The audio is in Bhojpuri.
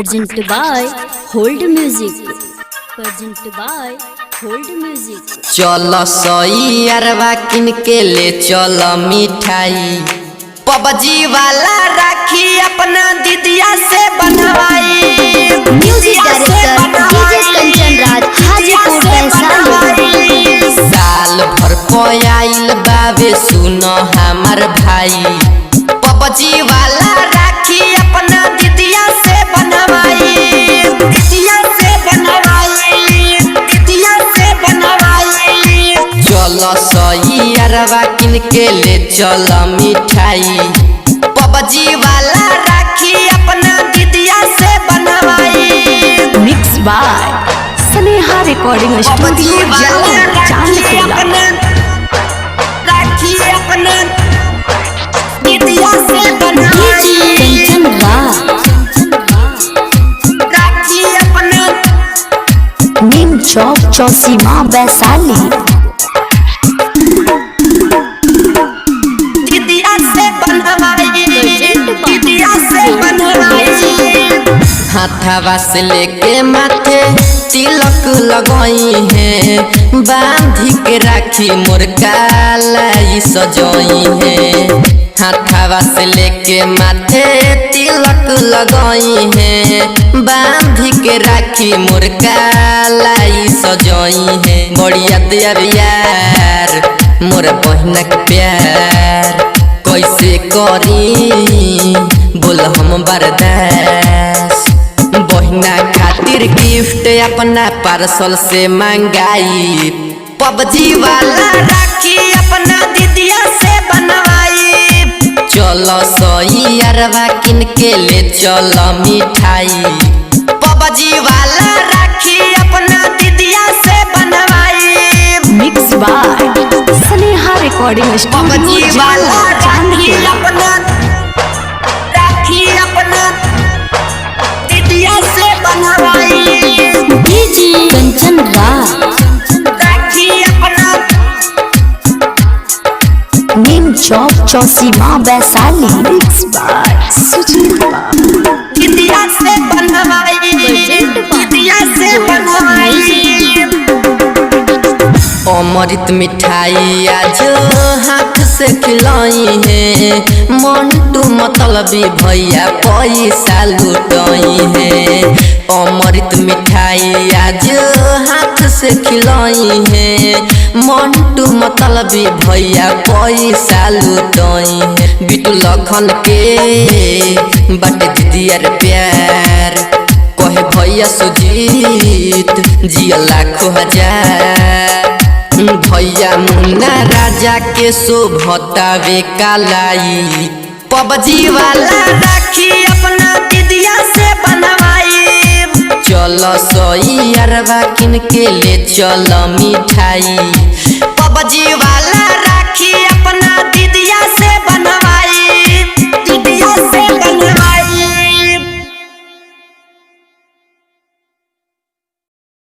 Presented by Hold Music. Presented by Hold Music. चलो सोई अरवा किन के ले चलो मिठाई पबजी वाला राखी अपना दीदिया से बनवाई। Music director DJ Kanchan Raj Hajipur Vaishali. साल भर पयाइल बाबे सुनो हमार भाई पबजी वाला राखी अपना दीदिया से बनवाई। दीदिया से बनवाई, दीदिया से बनवाई। चलो सोई अरवा किन के ले चलो मिठाई पबजी वाला राखी अपना दीदिया से बनवाई। Mix by Sneha recording studio Chandpur. Rakhi अपना दीदिया से बनवाई। कंचन राज राखी अपना नीम चौक चौसीमा वैशाली। दीदिया से बनवाई, दीदिया से बनवाई। हाथवा से लेके माथे तिलक लगई है बांधी के राखी मोर कालाई सजई है। हाथवा से लेके माथे तिलक लगई है बांधी के राखी मोर कालाई सजई है। बढ़िया दिया यार मोर बहन के प्यार कैसे करी बोल हम बर्दाश्त। बहना खातिर गिफ्ट अपना पार्सल से मंगाई पबजी वाला राखी अपना दीदिया से बनवाई। चलो सोई अरवा किन के ले चलो मिठाई पबजी वाला राखी अपना दीदिया से बनवाई। Mix by Sneha recording PUBG वाला राखी अपना राखी अपना दीदिया से बनवाई। डीजे कंचन राज राखी अपना नीम चौक चौसीमा वैशाली। मिक्स बाय सुजीता दीदिया से बनवाई, दीदिया से बनवाई। अमृत मिठाई आज हाथ से खिलाई है मंटू मतलबी भैया पैसा लुटाई है। अमृत मिठाई आज हाथ से खिलाई है मंटू मतलबी भैया पैसा लुटाई है। बिटू लखन के बट दीदिया प्यार कहे भैया सुजीत जिया लाखों हजार। भैया मुन्ना राजा के शोभतावे कालाई पबजी वाला राखी अपना दीदिया से बनवाई। चलो सोई अरवा किन के ले चलो मिठाई पबजी वाला